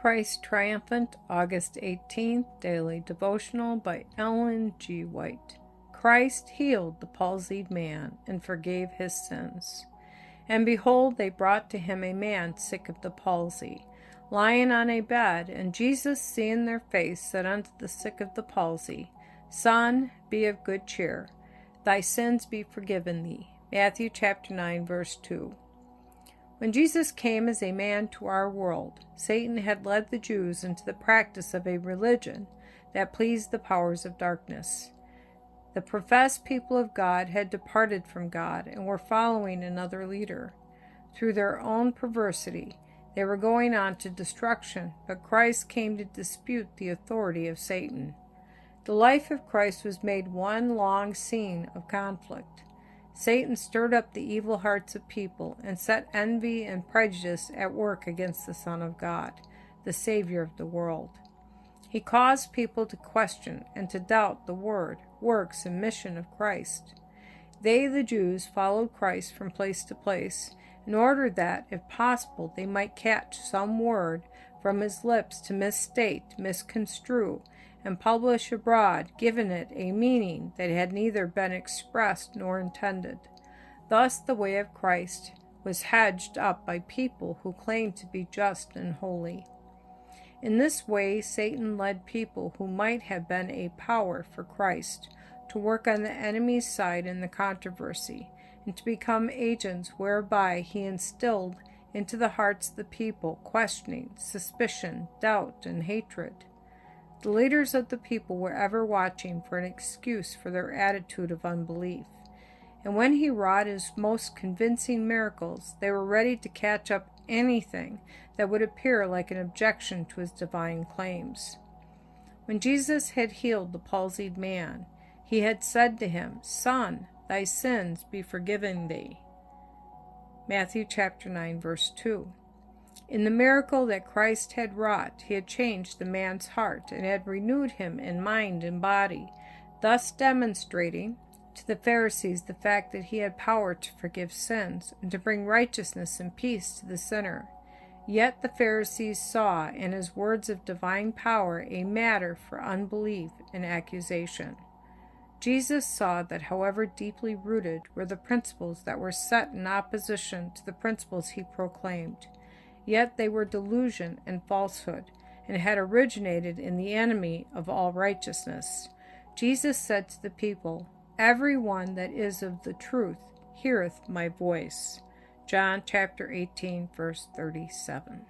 Christ Triumphant, August 18th, Daily Devotional by Ellen G. White. Christ healed the palsied man and forgave his sins. And behold, they brought to him a man sick of the palsy, lying on a bed. And Jesus, seeing their face, said unto the sick of the palsy, Son, be of good cheer. Thy sins be forgiven thee. Matthew chapter 9, verse 2. When Jesus came as a man to our world, Satan had led the Jews into the practice of a religion that pleased the powers of darkness. The professed people of God had departed from God and were following another leader. Through their own perversity, they were going on to destruction, but Christ came to dispute the authority of Satan. The life of Christ was made one long scene of conflict. Satan stirred up the evil hearts of people and set envy and prejudice at work against the Son of God, the Savior of the world. He caused people to question and to doubt the word, works, and mission of Christ. They, the Jews, followed Christ from place to place in order that, if possible, they might catch some word from his lips to misstate, misconstrue, and publish abroad, giving it a meaning that had neither been expressed nor intended. Thus the way of Christ was hedged up by people who claimed to be just and holy. In this way, Satan led people who might have been a power for Christ to work on the enemy's side in the controversy, and to become agents whereby he instilled into the hearts of the people questioning, suspicion, doubt, and hatred. The leaders of the people were ever watching for an excuse for their attitude of unbelief, and when he wrought his most convincing miracles, they were ready to catch up anything that would appear like an objection to his divine claims. When Jesus had healed the palsied man, he had said to him, Son, thy sins be forgiven thee. Matthew chapter 9, verse 2. In the miracle that Christ had wrought, he had changed the man's heart and had renewed him in mind and body, thus demonstrating to the Pharisees the fact that he had power to forgive sins and to bring righteousness and peace to the sinner. Yet the Pharisees saw in his words of divine power a matter for unbelief and accusation. Jesus saw that however deeply rooted were the principles that were set in opposition to the principles he proclaimed, yet they were delusion and falsehood, and had originated in the enemy of all righteousness. Jesus said to the people, Every one that is of the truth heareth my voice. John chapter 18, verse 37.